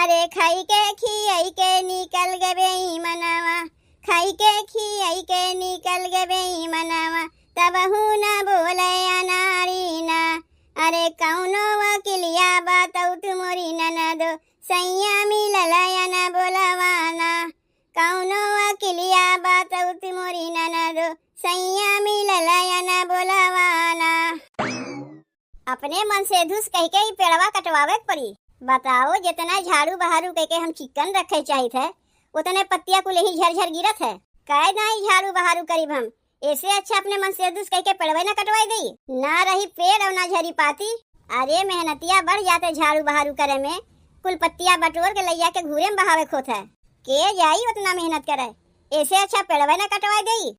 अरे खाई के खियाई के निकल गए मनवा, खाई के खियाई के निकल गए मनवा, तब न बोले अनारी ना। अरे कौनो वकिलिया बताऊ तुमरी ननदो, सैया मिलल न बोलवाना। कौनो वकिलिया बताऊ तुमरी ननदो, सैया मिलल न बोलवाना। अपने मन से धुस कह के ही पेड़वा कटवावे पड़ी। बताओ, जितना झाड़ू बहारू कह के हम चिकन रखे चाहिए थे, उतने पत्तियां कुल ही झरझर गिरत है। कह नहीं झाड़ू बहारू करीब हम, ऐसे अच्छा अपने मन से धुस कह के पेड़वे न कटवाई दी, ना रही पेड़ और ना झरी पाती। अरे मेहनतिया बढ़ जाते झाड़ू बहारू करे में, कुल पत्तियां बटोर के लैया के घूरे में बहावे खोत है। के जाई उतना मेहनत करे, ऐसे अच्छा पेड़वे न कटवाई दी।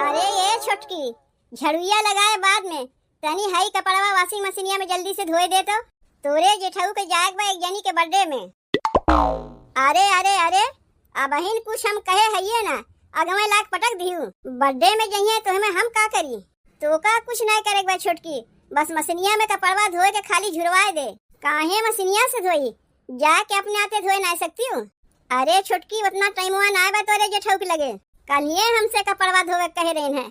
अरे ये छोटकी, झड़ुआ लगाए बाद में तनी हाई कपड़वा वॉशिंग मशीनिया में जल्दी से धोए दे तो। तोरे जेठाऊ के जाएक बा एक जनी के बर्थडे में। अरे अरे अरे, अब बहिन कुछ हम कहे हइये ना, अगवे लाख पटक दिहू। बर्थडे में जइए तो हमें हम का करी? तो का कुछ नहीं करे बा छोटकी, बस मशीनिया में कपड़वा धोए के खाली झुरवाए दे। काहे मशीनिया से धोई, जाके अपने आते धोए नहीं सकती हूँ? अरे छोटकी, उतना टाइमवा ना बा तोरे जेठाऊ के लगे। कलिए हमसे कपड़वा धोए कहे रहे हैं,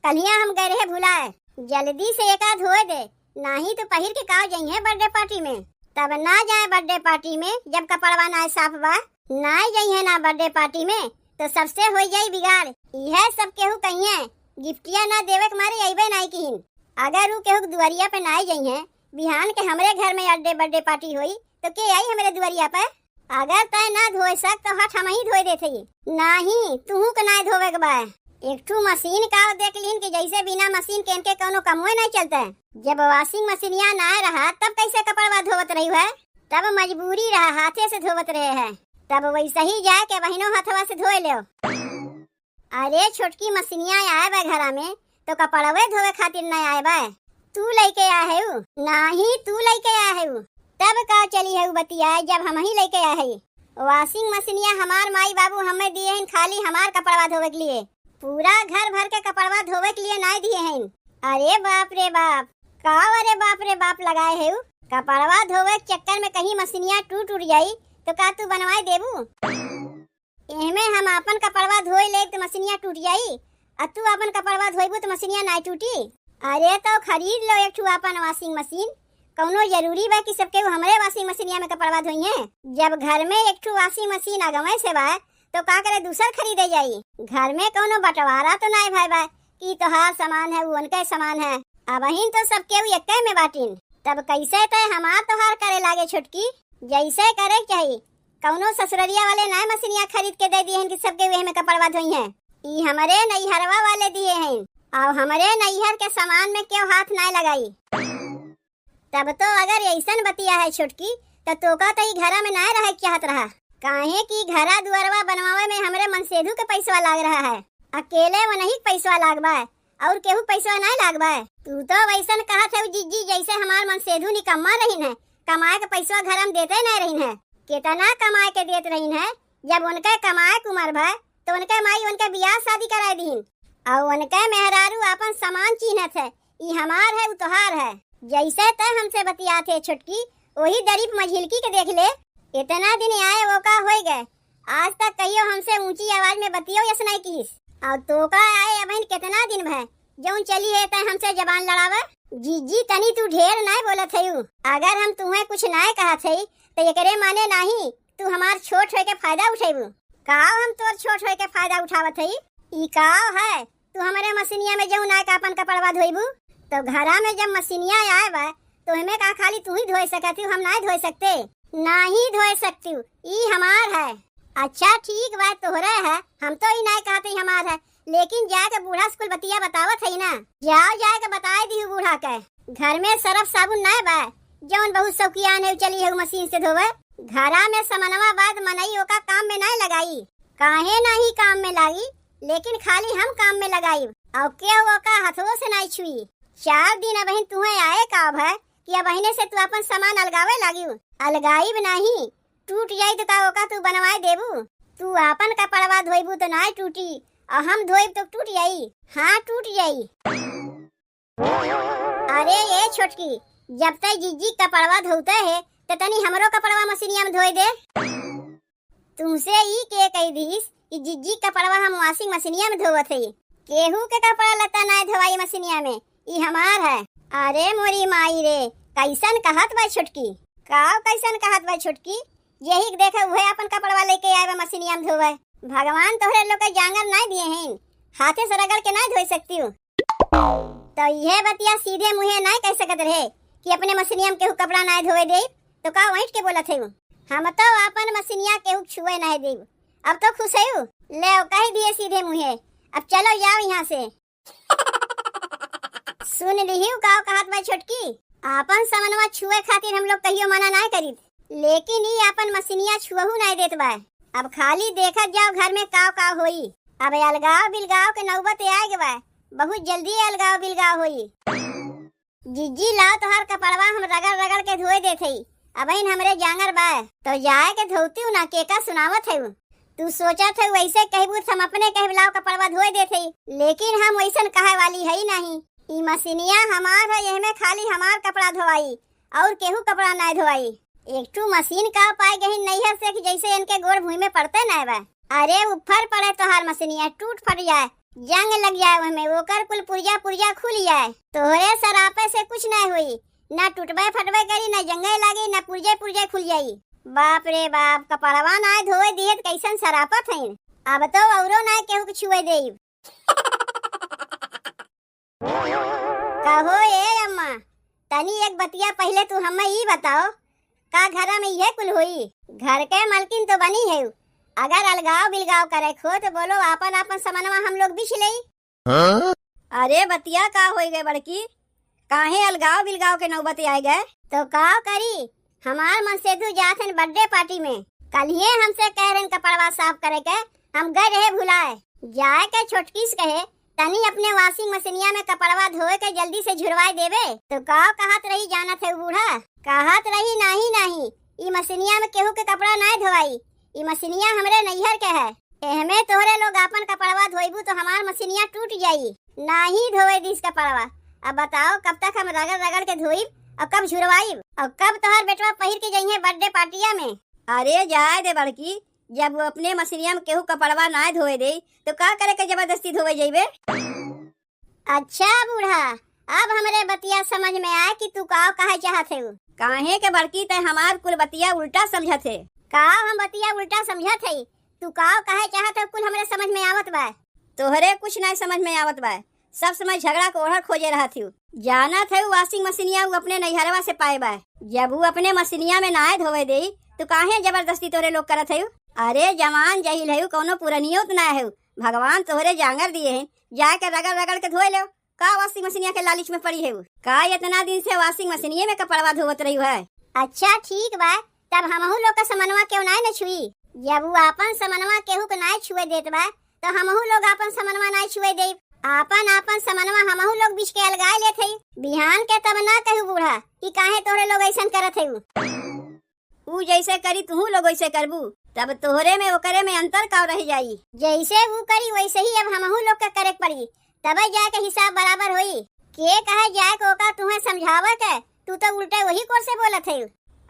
कलिया हम गए रहे भुलाए। जल्दी से एक आध धोए दे, नहीं तो पहिर के काव जाइए बर्थडे पार्टी में। तब ना जाए बर्थडे पार्टी में जब कपड़वा ना साफ बा, ना जाइए ना बर्थडे पार्टी में तो सबसे हो जाई बिगाड़। यह सब केहू कहिए गिफ्टिया ना देवे के मारे अइबे नहीं किहिन। अगर ऊ केहू दुआरिया पे ना जाइए, बिहान के हमरे घर में अड्डे बर्थडे पार्टी हुई तो के आई हमारे दुआरिया पे? अगर तय ना धोए सक तो हट हम ही धोए देते। नहीं तू के ना धोवे के बा। एक ठू मशीन का देख लीन कि जैसे बिना मशीन के इनके कोनो कमोए नहीं चलता है। जब वॉशिंग मशीनिया ना रहा तब कैसे कपड़वा धोवत रही है? तब मजबूरी रहा हाथे से धोवत रहे है, तब वैसे ही जाए के बहिनों हाथवा से धोए ले। अरे छोटकी, मशीनिया आए बा घरा में तो कपड़वे धोवे खातिर न आए बा। तू लेके आए है? नहीं तू लेके आए है, तब का चली है बतिया जब हम ही लेके आए है। वॉशिंग मशीनिया हमार माई बाबू हमें दिए हैं खाली हमार कपड़वा धोवे के लिए, पूरा घर भर के कपड़वा धोवे के लिए नहीं दिए हैं। अरे बाप रे बाप, का अरे बाप रे बाप लगाए है? कपड़वा धोवे के चक्कर में कहीं मशीनिया टूट जाई तो का तू बनवाए देबू? एहमे हम अपन कपड़वा धोए ले तो मशीनिया टूट जाई, और तू अपन कपड़वा धोइबू तो मशीनिया नहीं टूटी। अरे तो खरीद लो एक ठू अपन वॉशिंग मशीन। कौनो जरूरी बा कि सबके हमरे वॉशिंग मशीनिया में कपड़वा धोइए? जब घर में एक ठू वॉशिंग मशीन अगवे से बा तो का करे दूसर खरीदे जाई? घर में कोनो बंटवारा तो नहीं भाई बा कि तोहार सामान है वो उनके सामान है। अब अहिन तो सबके एक में बाटिन, तब कैसे तय हमार तोहार करे लागे छोटकी? जैसे करे चाहिए। कौनो ससुररिया वाले नए मशीनिया खरीद के दे दिए हैं कि सबके वे में कपड़वा धोई हैं। ई हमरे नैहरवा वाले दिए हैं, और हमरे नैहर के सामान में क्यों हाथ नहीं लगाई? तब तो अगर ऐसन बतिया है छोटकी तो तोका तो घरा में नहीं रहे चाहत रहा। काहे कि घरा दुआरवा बनवावे में हमरे मनसेधु के पैसा लाग रहा है, अकेले वो नहीं पैसा लाग बा और केहू पैसा नहीं लाग बा। तू तो वैसन कहत है जीजी जैसे हमार मनसेधु निकम्मा रही है, कमाए के पैसा घर हम देते नहीं रही है। कितना कमाए के देत रही है? जब उनके कमाए के उम्र भा तो उनके माई उनके बियाह शादी कराए दीन, और उनके मेहरारू अपन सामान चीनत है, ई हमार है उतहार है। जैसे तय हमसे बतियाते छोटकी, वही दरीप मझिलकी के देख ले। इतना दिन आए वो का हो गए, आज तक कहियो हमसे ऊंची आवाज में बतियो यस नहीं कीस, और तो का आए अब कितना दिन भय जौन चली है तय हमसे जबान लड़ावे। जीजी तनी तू ढेर नहीं बोलत है। अगर हम तुम्हें कुछ नहीं कहत है तो एकरे माने नहीं तू हमार छोट होए के फायदा उठेबू। काव हम तोर छोट होए के फायदा उठावत है? ई काव है तू हमारे मशीनिया में जौन आए का अपन कपड़वा धोइबू? तो घरा में जब मशीनिया आए बा तो हमें का खाली तू ही धोए सकती, हम नहीं धोए सकते? नहीं धोए सकती, ई हमार है। अच्छा ठीक बात तोहरा है, हम तो ही नहीं कहते हमार है, लेकिन जाके बूढ़ा स्कूल बतिया बतावत है ना, जाओ जाके बताए दी बूढ़ा के। घर में सरफ साबुन नहीं बा जौन बहुत शौकियान है चली है मशीन से धोवे? घरा में समनवा बाद मनई ओका काम में नहीं लगाई। काहे नहीं काम में लागी, लेकिन खाली हम काम में लगाई और के ओका हाथों से नहीं छुई। 4 दिन अब तुम्हें आए काब है कि अब से तू अपन सामान अलगावे लागी? अलगाई नहीं, टूट जाई तो का ओका तू बनवाए देबू? तू अपन कपड़वा धोइबू तो नहीं टूटी, और हम धोइब तो टूट जाई। हाँ टूट जाई। अरे ये छोटकी, जब तक जीजी कपड़वा धोते है तो तनी हमरो कपड़वा मशीनिया में धोए दे। तुमसे ई के कही दीस कि जिज्जी कपड़वा हम वॉशिंग मशीनिया में धोवत हई, केहू के कपड़ा लता ना धोवाई मशीनिया में, ई हमार है। अरे मोरी माई रे, कैसन कहत बा छोटकी, काव कैसन कहत बा छोटकी, यही देखे उहे अपन कपड़वा लेके आए बा मशीनिया में धोवे। भगवान तोहरे लोग के जांगर ना दिए हैं, हाथे से रगड़ के ना धोई सकती हूँ। तो यह बतिया सीधे मुँहे ना कह सकत रहे कि अपने मशीनिया में केहू कपड़ा ना धोए दे, तो का वहीं के बोलत है। हम तो अपन मशीनिया केहू छुए ना दे। अब तो खुश है ले कह दिए सीधे मुँहे। अब चलो जाओ यहाँ से। सुन लिहियो का कहत बा छोटकी, अपन सामानवा छुए खातिर हम लोग कहियो मना ना करी, लेकिन ये अपन मशीनिया छुअहू ना देत बा। अब खाली देखत जाओ घर में काव काव होई। अब अलगाव बिलगाव के नौबत आ गए बा, बहुत जल्दी अलगाव बिलगाव होई। जिज्जी लाओ तोहार कपड़वा हम रगड़ रगड़ के धोए देते ही, अब इन हमरे जांगर बा तो जाए के धोती हूँ ना, केका सुनावत है। तू सोचा था वैसे कहबू हम अपने कहलाओ कपड़वा धोए देते ही, लेकिन हम वैसन कहे वाली है ही नहीं। ई मशीनिया हमार है, यह में खाली हमार कपड़ा धोवाई और केहू कपड़ा ना धोवाई। एक टू मशीन का पाए गही नैहर से कि जैसे इनके गोड़ भूमि में पड़ते ना बा। अरे ऊपर पड़े तोहार मशीनिया टूट फट जाए, जंग लग जाए, वहमे ओकर कुल पुर्जा पुर्जा खुल जाए। तोहरे सरापे से कुछ ना हुई, ना टूटबे फटबे करी, ना जंगे लगी, ना पुर्जे पुर्जे खुल जाई। बाप रे बाप, कपड़वा ना धोए दिए कैसन सरापत है। अब तो औरो ना केहू के छुए देब। कहो ए अम्मा, तनी एक बतिया पहले तू हमें ई बताओ, का घर में यह कुल हुई? घर के मालकिन तो बनी है, अगर अलगाव बिलगाव करे खो तो बोलो आपन आपन सामानवा हम लोग बिछ लई। हाँ? अरे बतिया का हो गए बड़की, काहे अलगाव बिलगाव के नौबत आ गए? तो का करी, हमार मन से तू जाथन बर्थडे पार्टी में, कल ही हमसे कह रहे कपड़वा साफ करे के, हम गए रहे भुलाए। जाए के छोटकी से कहे तनी अपने वॉशिंग मशीनिया में कपड़वा धोए के जल्दी से झुरवाए देवे। तो का कहत रही जाना थे बूढ़ा, कहत रही नहीं नहीं, ई मशीनिया में केहू के कपड़ा ना धोवाई, ई मशीनिया हमरे नैहर के है, एहमे तोहरे लोग अपन कपड़वा धोइबू तो हमार मशीनिया टूट जाई, नहीं धोए दिस कपड़वा। अब बताओ कब तक हम रगड़ रगड़ के धोइब और कब झुरवाइब और कब तोहर बेटवा पहिर के जाइए बर्थडे पार्टिया में। अरे जाए दे बड़की, जब वो अपने मशीनिया में केहू कपड़वा ना धोए दे तो का करे के जबरदस्ती धोए जाइबे। अच्छा बूढ़ा, अब हमरे बतिया समझ में आए कि तू का कहे चाहत है। काहे के बड़की ते हमार कुल बतिया उल्टा समझत है। का हम बतिया उल्टा समझत है, तू का कहे चाहत है कुल हमरे समझ में आवत बा। तोहरे कुछ नहीं समझ में आवत बा, सब समय झगड़ा को ओढ़ खोजे रहा थी। जाना थे वॉशिंग मशीनिया वो अपने नैहरवा से पाए बा, जब वो अपने मशीनिया में नहाए धोवे दे तो काहे जबरदस्ती तोरे लोग करत है। अरे जवान जहिल है, कोनो पुरानियो तो ना है, भगवान तोहरे जांगर दिए हैं, जाके रगड़ रगड़ के धोए लो। का वॉशिंग मशीनिया के लालच में पड़ी है, का इतना दिन से वॉशिंग मशीनिया में कपड़वा धोवत रही है। अच्छा ठीक बा, तब हमहू लोग का समनवा क्यों ना छुई, जब वो अपन समनवा केहू के ना छुए देत बा तो हमहू लोग अपन समनवा ना छुए दे। आपन आपन समनवा हमहू लोग बीच के अलगाए लेत हई, बिहान के तब ना कहू बूढ़ा कि काहे तोहरे लोग ऐसन करत है। ऊ जैसे करी तू लोग वैसे करबू, तब तोहरे में ओकरे में अंतर का रह जाई। जैसे वो करी वैसे ही अब हमहू लोग का करे पड़ी, तब जाके हिसाब बराबर होई। के कहे जाए को का तुम्हें समझावत है, तू तो उल्टे वही कोर से बोलत है।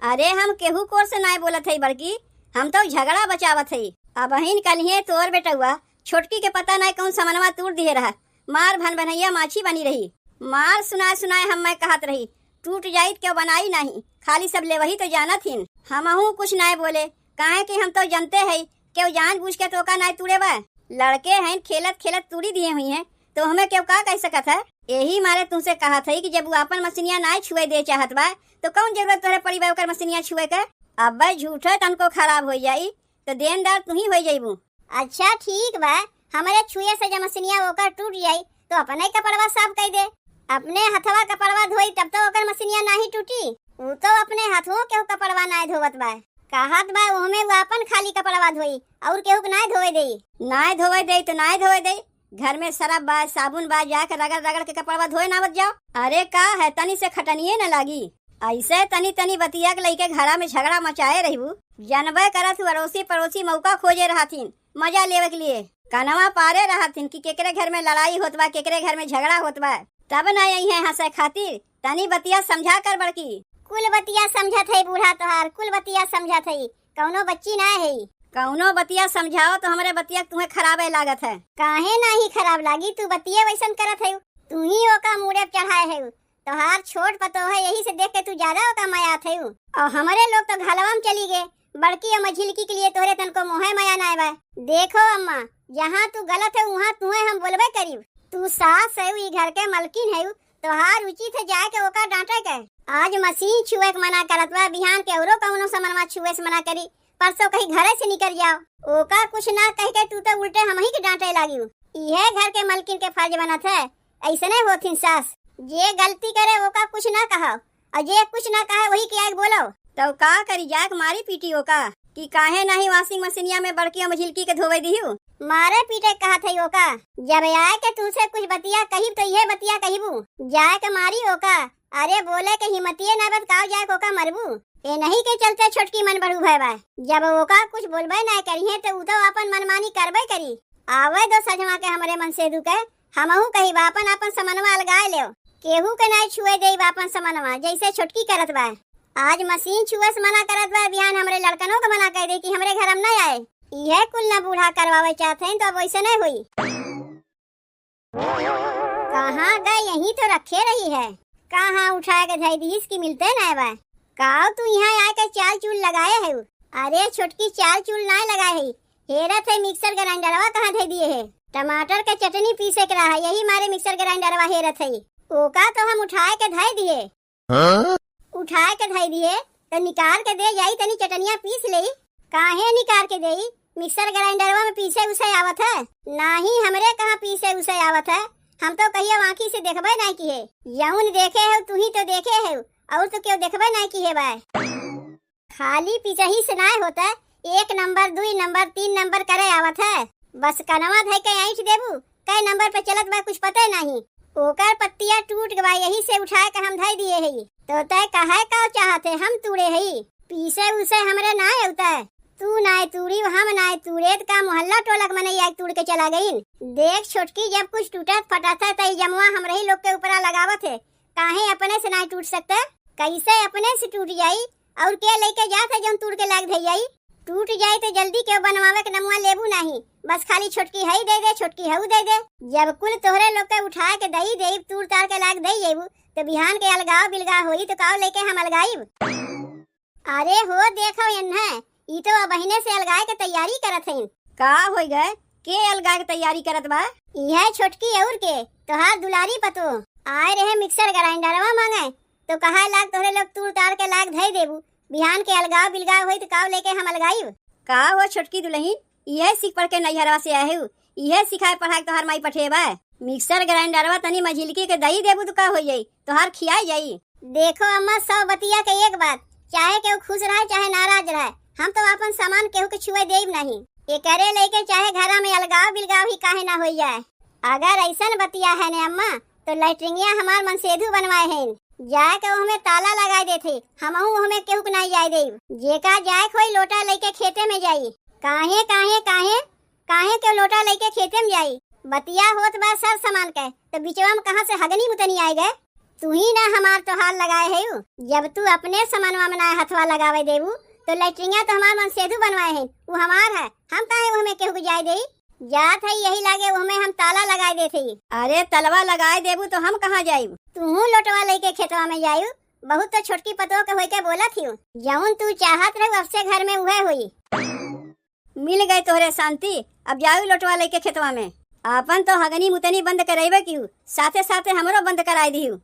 अरे हम केहू कोर से ना बोलत है बड़की, हम तो झगड़ा बचावत है। अब बहिन कलिए तोर बेटा हुआ छोटकी के पता नहीं कौन समनवा तोड़ दिए रहा, मार भन बनैया माछी बनी रही, मार सुनाए सुनाए हम मैं कहत रही टूट जाई क्यों बनाई नहीं, खाली सब ले वही तो जाना थी। हमहू कुछ नहीं बोले, काहे कि हम तो जानते है क्यों जान बूझ के टोका नहीं तूड़े बा, लड़के हैं खेलत खेलत तूड़ी दिए हुई हैं तो हमें क्यों का कह सकत है। यही मारे तुमसे कहा था कि जब वो अपन मशीनिया ना छुए दे चाहत बा तो कौन जरूरत तोहरे पड़ी बा ओकर मशीनिया छुए के। अब भाई झूठे तनको खराब हो जाई तो देनदार तू ही हो जाइबू। अच्छा ठीक बा, हमारे छुए से जब मशीनिया ओकर टूट जाई तो अपने कपड़वा साफ कर दे, अपने हथवा कपड़वा धोई तब तो ओकर मशीनिया नहीं टूटी। वो तो अपने हाथों के कपड़वा ना धोवत बा, कहत बा ओमे वो अपन खाली कपड़वा धोई और केहू के ना धोए दे। ना धोए दे तो ना धोए दे, घर में सरफ बा साबुन बा, जाके रगड़ रगड़ के कपड़वा धोए ना मत जाओ। अरे का है तनी से खटनिए न लागी, ऐसे तनी तनी बतिया के लइके घरा में झगड़ा मचाए रहू, जानबे करत अड़ोसी पड़ोसी मौका खोजे रहथिन मजा लेवे के लिए, कनवा पारे रहथिन कि केकरे घर में लड़ाई होत बा केकरे घर में झगड़ा होत बा, तब ना यही है हंसे खातिर। तनी बतिया समझा कर बड़की। कुल बतिया समझत है बूढ़ा तोहार, कुल बतिया समझत है, कौनो बच्ची ना है। कौनो बतिया समझाओ तो हमरे बतिया तुम्हें खराबे लागत है। काहे नहीं खराब लागी, तू बतिया वैसन करत है, तू ही ओका मुड़े चढ़ाए है। तोहार छोट पतो है, यही से देख के तू ज्यादा ओका मायात है। और हमारे लोग तो घलवा में चली गए, बड़की अम्मा झिलकी के लिए तोहरे तन को मोहे माया ना बा। देखो अम्मा, जहाँ तू गलत है वहाँ तुम्हें हम बोलबे करीब। तू सास है, ई घर के मलकिन है, तोहार उचित है जाए के ओका डांटे के। आज मशीन छुए के मना करत बा, बिहान के औरो कौनो सामानवा छुए से मना करी, परसों कहीं घरे से निकल जाओ। ओका कुछ ना कह के तू तो उल्टे हम ही के डांटे लागी। इहे घर के मलकिन के फर्ज बनत है, ऐसने होथिन सास। जे गलती करे ओका कुछ ना कहो, और जे कुछ ना कहे वही के आगे बोलो। तो का करी, जाक मारी पीटी ओका कि काहे नहीं वॉशिंग मशीनिया में बड़की मझिलकी के धोवे दिहु। मारे पीटे कहा थे ओका, जब आए के तुझसे कुछ बतिया कही तो ये बतिया कहीबू, जाए के मारी ओका। अरे बोले के हिम्मतिये ना बताओ, जाए ओका मरबू। ए नहीं के चलते छोटकी मन बढ़ू है बा, जब ओका कुछ बोलबे ना करिए तो उ तो अपन मनमानी करबे करी। आवे दो सजमा के हमरे मन से दुके, हमहू कही बापन अपन समनवा अलगाए ले, केहू के नहीं छुए दे बापन समनवा, जैसे छोटकी करत बा। आज मशीन छुए से मना करत बा, बिहान हमरे लड़कनों को मना कर दे कि हमरे घर हम न आए। यह कुल ना बूढ़ा करवावे चाहते हैं तो अब वैसे नहीं हुई। कहाँ गए, यहीं तो रखे रही है, कहाँ उठाए के धई दी, इसकी मिलते ना बा। काओ तू यहाँ आके चाल चूल लगाए है। अरे छोटकी चाल चूल ना लगाए है, हेरत है मिक्सर ग्राइंडरवा कहाँ धई दिए है, टमाटर के चटनी पीसे के रहा, यही मारे मिक्सर ग्राइंडरवा हेरत है। ओका तो हम उठाए के धई दिए। उठाए के धई दिए तो निकाल के दे जाई, तनी चटनिया पीस ले। काहे निकाल के देई, मिक्सर ग्राइंडरवा में पीसे उसे आवत है, नहीं हमरे कहाँ पीसे उसे आवत है। हम तो कहिए आँखी से देखबे नहीं की है, यौन देखे है तू ही तो देखे है, और तो क्यों देखबे नहीं की है बा। खाली पीछही से ना होता, 1 नंबर 2 नंबर 3 नंबर करे आवत है, बस कनवा धई के ऐंठ देबू, कई नंबर पे चलत बा कुछ पता नहीं। ओकर पत्तियां टूट गवा, यही से उठाए के हम धई दिए है। तो तय कहे का चाहते हम तूड़े है, पीसे उसे हमरे ना होता है। तू नाय तूड़ी हम नाय तूड़े का मोहल्ला टोलक मनैया तूड़ के चला गई। देख छोटकी, जब कुछ टूटत फटत है तो जमुआ हम रही लोग के ऊपर लगावत है, काहे अपने से नहीं टूट सकता, कैसे अपने से टूट जाई, और क्या लेके जात है जब तूड़ के लाग धई आई। टूट जाए तो जल्दी क्यों बनवावे के नमुआ लेबू नहीं, बस खाली छोटकी हई दे दे, छोटकी हऊ दे दे। जब कुल तोहरे लोग के उठाए के दई दे, तूड़ तार के लाग दई जेबू, तो बिहान के अलगाव बिलगाव होई तो काव लेके हम अलगाईब। अरे हो देखो इन्हे, ई तो बहिने से अलगाए के तैयारी करत हैं। का होई गए, के अलगाए के तैयारी करत बा। यह छोटकी और के तोहार दुलारी पतो आए रहे मिक्सर ग्राइंडरवा मांगे, तो कहा लाग तोहरे लोग तूड़ तार के लाग धई देबू, बिहान के अलगाव बिलगाव होई तो काव लेके हम अलगाईब। का हो छोटकी दुल्हन, यह सीख पढ़ के नैहरवा से आए हो, यह सिखाए पढ़ाई तोहार माई पठेबा। मिक्सर ग्राइंडरवा तनी मझिलकी के दही देबू तो का हो जाई, तोहार खियाई जाई। देखो अम्मा, सब बतिया के एक बात, चाहे केहू खुश रहे चाहे नाराज रहे, हम तो अपन सामान केहू के छुए देब नहीं। ये करे लेके चाहे घरा में अलगाव बिलगाव ही काहे ना हो जाए। अगर ऐसा बतिया है ने अम्मा, तो लैट्रिनिया हमार मनसेधु बनवाए हैं, जाए के हमें ताला लगाए देते, हमहू हमें केहू के नहीं जाए देब। जेका जाए कोई लोटा लेके खेते में जाई, काहे काहे काहे काहे के लोटा लेके खेते में जाई। बतिया होत बा सर सामान के, तो बिचवा में कहाँ से हगनी मुतनी आए गए। तू ही ना हमार तो हाल लगाए है, जब तू अपने सामानवा में ना हथवा लगावे देबू, तो लैट्रिनिया तो हमार मनसेधु बनवाए हैं, वो हमार है, हम काहे वो हमें केहू के जाए दे। जात है यही लागे वो हमें हम ताला लगाए देते। अरे तलवा लगाए देबू तो हम कहाँ जायू, तू लोटवा लेके खेतवा में जायू। बहुत तो छोटकी पतो के होके बोला थी, जौन तू चाहत रहे अब से घर में उहे हुई। मिल गए तोहरे शांति, अब जायू लोटवा लेके खेतवा में। अपन तो हगनी मुतनी बंद कराइबे क्यों, साथे साथे हमरो बंद कराई दिहू।